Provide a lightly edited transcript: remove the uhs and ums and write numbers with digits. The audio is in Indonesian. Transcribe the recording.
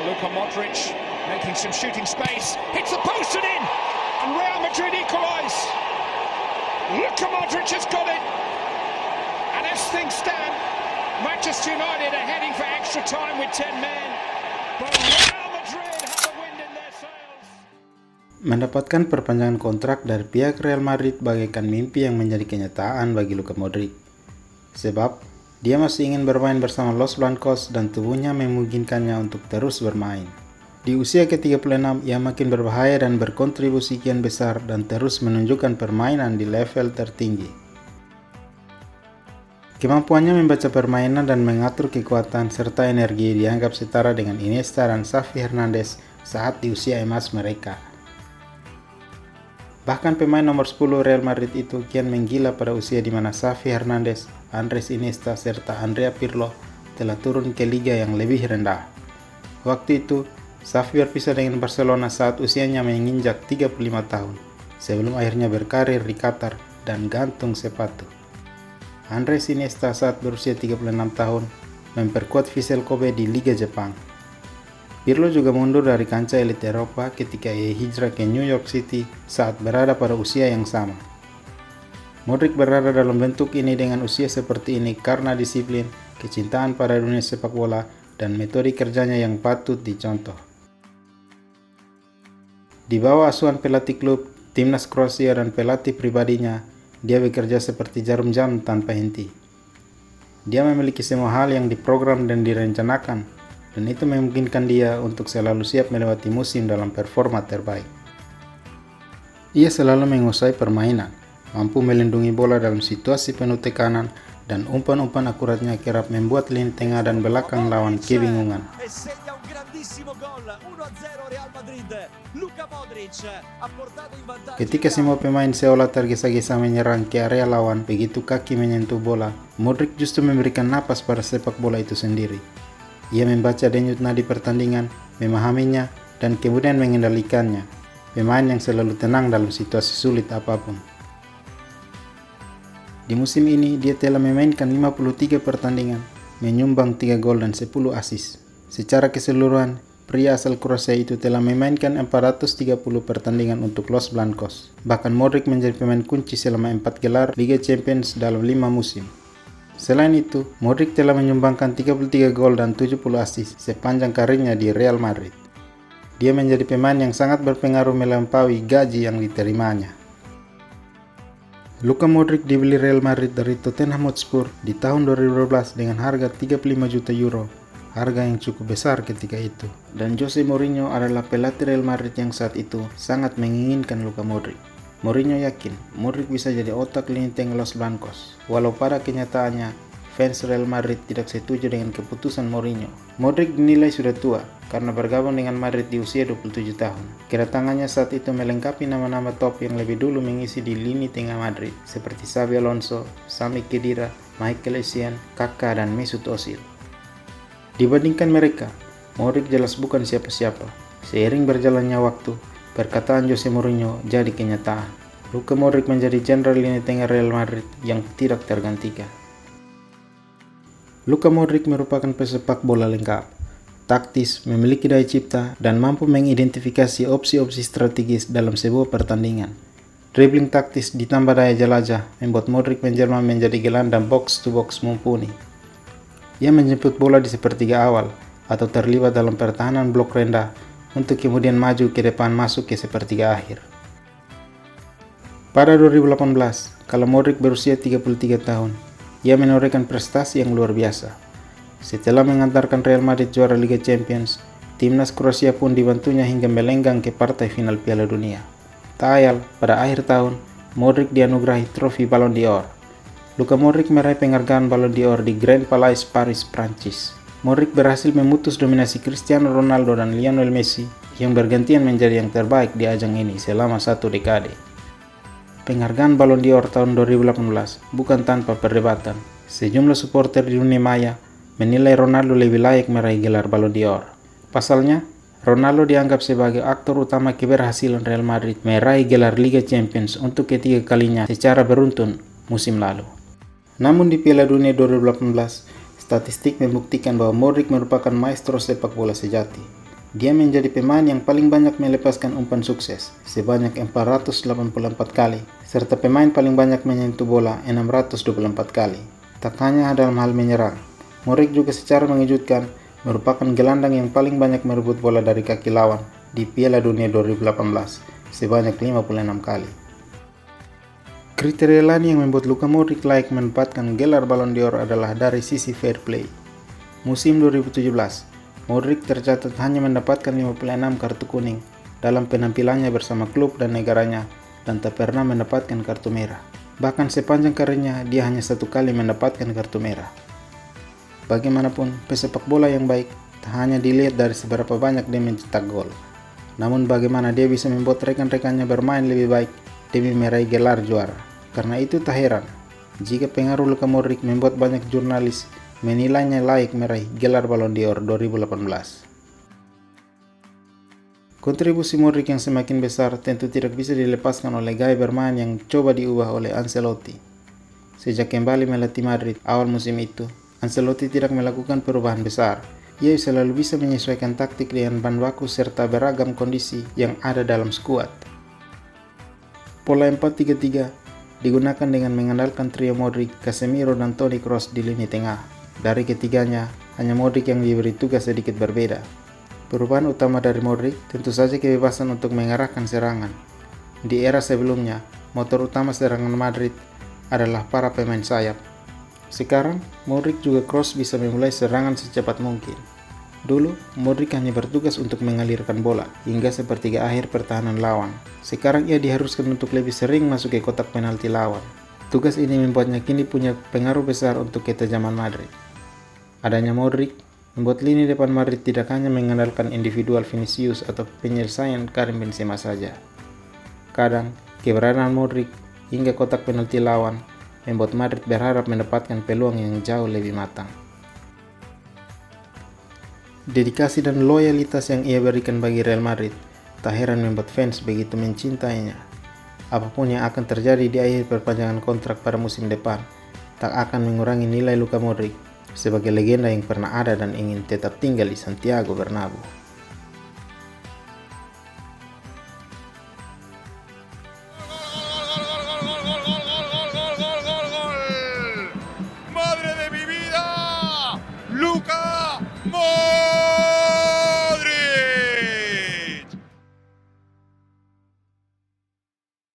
Luka Modric making some shooting space, hits the post and in, and Real Madrid equalise. Luka Modric has got it, and as things stand, Manchester United are heading for extra time with 10 men, but Real Madrid have the wind in their sails. Mendapatkan perpanjangan kontrak dari pihak Real Madrid bagaikan mimpi yang menjadi kenyataan bagi Luka Modric. Sebab, dia masih ingin bermain bersama Los Blancos dan tubuhnya memungkinkannya untuk terus bermain. Di usia ke-36, ia makin berbahaya dan berkontribusi kian besar dan terus menunjukkan permainan di level tertinggi. Kemampuannya membaca permainan dan mengatur kekuatan serta energi dianggap setara dengan Iniesta dan Xavi Hernandez saat di usia emas mereka. Bahkan pemain nomor 10 Real Madrid itu kian menggila pada usia di mana Xavi Hernandez, Andres Iniesta, serta Andrea Pirlo telah turun ke liga yang lebih rendah. Waktu itu, Xavi berpisah dengan Barcelona saat usianya menginjak 35 tahun, sebelum akhirnya berkarir di Qatar dan gantung sepatu. Andres Iniesta saat berusia 36 tahun memperkuat Vissel Kobe di Liga Jepang. Pirlo juga mundur dari kancah elit Eropa ketika ia hijrah ke New York City saat berada pada usia yang sama. Modric berada dalam bentuk ini dengan usia seperti ini karena disiplin, kecintaan pada dunia sepak bola, dan metode kerjanya yang patut dicontoh. Di bawah asuhan pelatih klub, timnas Kroasia dan pelatih pribadinya, dia bekerja seperti jarum jam tanpa henti. Dia memiliki semua hal yang diprogram dan direncanakan, dan itu memungkinkan dia untuk selalu siap melewati musim dalam performa terbaik. Ia selalu menguasai permainan, mampu melindungi bola dalam situasi penuh tekanan, dan umpan-umpan akuratnya kerap membuat lini tengah dan belakang lawan kebingungan. Ketika semua pemain seolah tergesa-gesa menyerang ke area lawan begitu kaki menyentuh bola, Modric justru memberikan napas pada sepak bola itu sendiri. Ia membaca denyut nadi pertandingan, memahaminya, dan kemudian mengendalikannya. Pemain yang selalu tenang dalam situasi sulit apapun. Di musim ini, dia telah memainkan 53 pertandingan, menyumbang 3 gol dan 10 assist. Secara keseluruhan, pria asal Kroasia itu telah memainkan 430 pertandingan untuk Los Blancos. Bahkan Modric menjadi pemain kunci selama 4 gelar Liga Champions dalam 5 musim. Selain itu, Modric telah menyumbangkan 33 gol dan 70 assist sepanjang karirnya di Real Madrid. Dia menjadi pemain yang sangat berpengaruh melampaui gaji yang diterimanya. Luka Modric dibeli Real Madrid dari Tottenham Hotspur di tahun 2012 dengan harga 35 juta euro, harga yang cukup besar ketika itu. Dan Jose Mourinho adalah pelatih Real Madrid yang saat itu sangat menginginkan Luka Modric. Mourinho yakin Modric bisa jadi otak lini tengah Los Blancos, walau pada kenyataannya fans Real Madrid tidak setuju dengan keputusan Mourinho. Modric dinilai sudah tua karena bergabung dengan Madrid di usia 27 tahun. Kedatangannya saat itu melengkapi nama-nama top yang lebih dulu mengisi di lini tengah Madrid, seperti Xabi Alonso, Sami Khedira, Michael Essien, Kaká, dan Mesut Ozil. Dibandingkan mereka, Modric jelas bukan siapa-siapa. Seiring berjalannya waktu, perkataan Jose Mourinho jadi kenyataan. Luka Modric menjadi jenderal lini tengah Real Madrid yang tidak tergantikan. Luka Modric merupakan pesepak bola lengkap, taktis, memiliki daya cipta, dan mampu mengidentifikasi opsi-opsi strategis dalam sebuah pertandingan. Dribbling taktis ditambah daya jelajah membuat Modric menjelma menjadi gelandang box-to-box mumpuni. Ia menjemput bola di sepertiga awal atau terlibat dalam pertahanan blok rendah untuk kemudian maju ke depan masuk ke sepertiga akhir. Pada 2018, kala Modric berusia 33 tahun, ia menorehkan prestasi yang luar biasa. Setelah mengantarkan Real Madrid juara Liga Champions, timnas Kroasia pun dibantunya hingga melenggang ke partai final Piala Dunia. Tak ayal, pada akhir tahun, Modric dianugerahi trofi Ballon d'Or. Luka Modric meraih penghargaan Ballon d'Or di Grand Palais Paris, Prancis. Modric berhasil memutus dominasi Cristiano Ronaldo dan Lionel Messi yang bergantian menjadi yang terbaik di ajang ini selama 1 dekade. Penghargaan Ballon d'Or tahun 2018 bukan tanpa perdebatan. Sejumlah supporter di dunia maya menilai Ronaldo lebih layak meraih gelar Ballon d'Or. Pasalnya, Ronaldo dianggap sebagai aktor utama keberhasilan Real Madrid meraih gelar Liga Champions untuk ketiga kalinya secara beruntun musim lalu. Namun di Piala Dunia 2018, statistik membuktikan bahwa Modric merupakan maestro sepak bola sejati. Dia menjadi pemain yang paling banyak melepaskan umpan sukses, sebanyak 484 kali, serta pemain paling banyak menyentuh bola 624 kali. Tak hanya dalam hal menyerang, Modric juga secara mengejutkan merupakan gelandang yang paling banyak merebut bola dari kaki lawan di Piala Dunia 2018, sebanyak 56 kali. Kriteria lain yang membuat Luka Modric layak menempatkan gelar Ballon d'Or adalah dari sisi fair play. Musim 2017, Modric tercatat hanya mendapatkan 56 kartu kuning dalam penampilannya bersama klub dan negaranya dan tak pernah mendapatkan kartu merah. Bahkan sepanjang karirnya dia hanya 1 kali mendapatkan kartu merah. Bagaimanapun, pesepak bola yang baik tak hanya dilihat dari seberapa banyak dia mencetak gol, namun bagaimana dia bisa membuat rekan-rekannya bermain lebih baik demi meraih gelar juara. Karena itu tak heran jika pengaruh Luka Modric membuat banyak jurnalis menilainya layak meraih gelar Ballon d'Or 2018. Kontribusi Modric yang semakin besar tentu tidak bisa dilepaskan oleh gaya bermain yang coba diubah oleh Ancelotti. Sejak kembali melatih Madrid awal musim itu, Ancelotti tidak melakukan perubahan besar. Ia selalu bisa menyesuaikan taktik dengan bahan baku serta beragam kondisi yang ada dalam skuad. Pola 4-3-3 digunakan dengan mengandalkan trio Modric, Casemiro, dan Toni Kroos di lini tengah. Dari ketiganya, hanya Modric yang diberi tugas sedikit berbeda. Perubahan utama dari Modric tentu saja kebebasan untuk mengarahkan serangan. Di era sebelumnya, motor utama serangan Madrid adalah para pemain sayap. Sekarang, Modric juga Kroos bisa memulai serangan secepat mungkin. Dulu, Modric hanya bertugas untuk mengalirkan bola hingga sepertiga akhir pertahanan lawan. Sekarang ia diharuskan untuk lebih sering masuk ke kotak penalti lawan. Tugas ini membuatnya kini punya pengaruh besar untuk ketajaman Madrid. Adanya Modric membuat lini depan Madrid tidak hanya mengandalkan individual Vinicius atau penyelesaian Karim Benzema saja. Kadang, keberadaan Modric hingga kotak penalti lawan membuat Madrid berharap mendapatkan peluang yang jauh lebih matang. Dedikasi dan loyalitas yang ia berikan bagi Real Madrid tak heran membuat fans begitu mencintainya. Apapun yang akan terjadi di akhir perpanjangan kontrak pada musim depan, tak akan mengurangi nilai Luka Modric sebagai legenda yang pernah ada dan ingin tetap tinggal di Santiago Bernabeu.